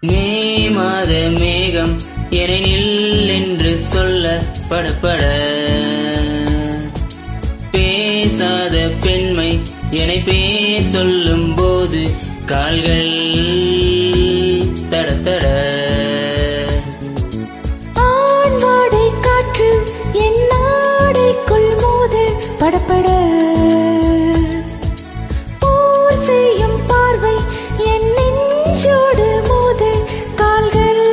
மே மாத மேகம் என்னை நில் என்று சொல்ல படபட பேசாத பெண்மை என்னை பேர் சொல்லும் போது கால்கள் தடதட ஆண்வாடை காற்று என் நாடைக்குள் மோது படபட போர் செய்யும் பார்வை என் நெஞ்சோடு மோது கால்கள்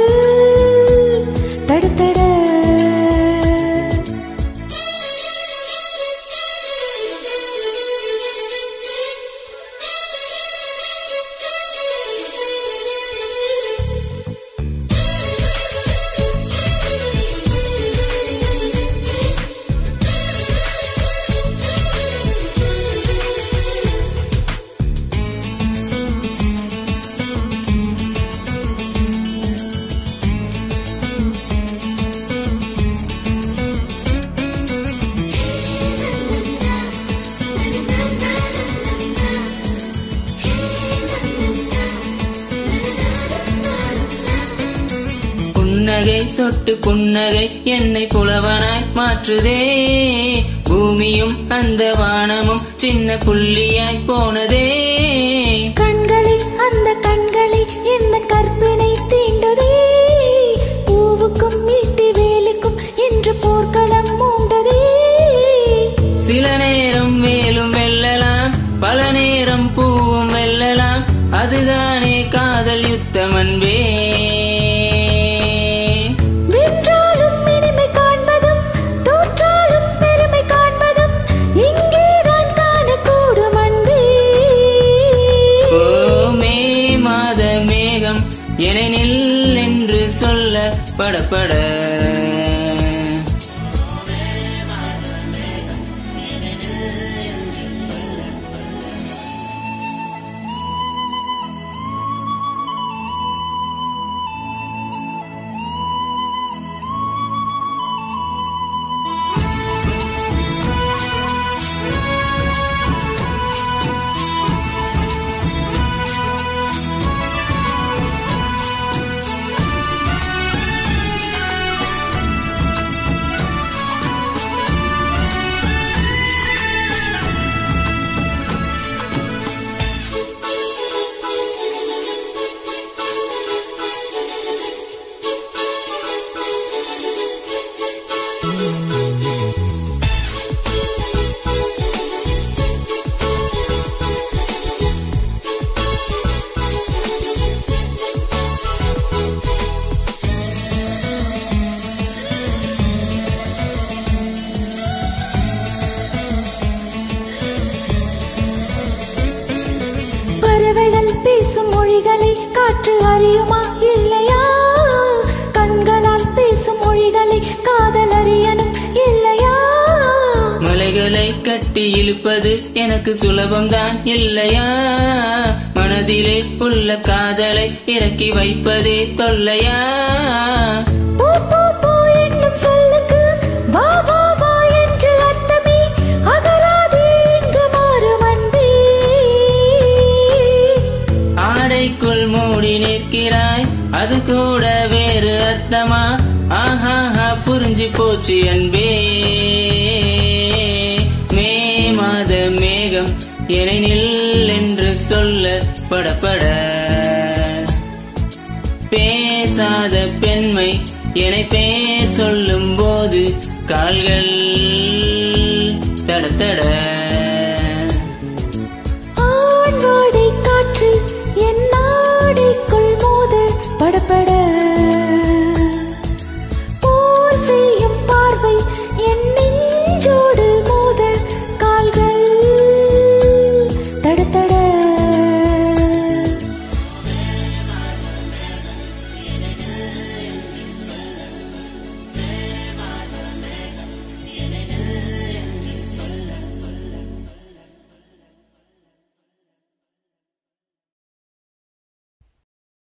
தடதட புன்னகை சொட்டு புன்னகை என்னை புலவனாய் மாற்றுதே பூமியும் அந்த வானமும் சின்ன புள்ளியாய் போனதே கண்களில் அந்த கண்களில் என்ன கற்பனை தீண்டுதே பூவுக்கும் ஈட்டி வேலுக்கும் என்று போர்க்களம் மூண்டதே சில நேரம் வேலும் வெல்லலாம் பல நேரம் பூவும் வெல்லலாம் அதுதானே காதல் யுத்தம் அன்பே என்னை நில் என்று சொல்ல படபட பேசும் மொழிகளை காற்று அறியுமா இல்லையா கண்களால் பேசும் மொழிகளை காதல் அறியணும் இல்லையா மலைகளை கட்டி இழுப்பது எனக்கு சுலபம்தான் இல்லையா மனதிலே உள்ள காதலை இறக்கி வைப்பதே தொல்லையா என்னும் சொல்லுக்கு வா வா வா என்று அர்த்தமே அகராதி இங்கு மாறும் அன்பே ஆடைக்குள் மூடி நிற்கிறாய் அது கூட வேறு அர்த்தமா ஆஹா புரிஞ்சு போச்சு அன்பே மே மாத மேகம் என்னை நில் என்று சொல்ல படபட பேசாத பெண்மை என்னை பேர் சொல்லும் போது கால்கள் தடதட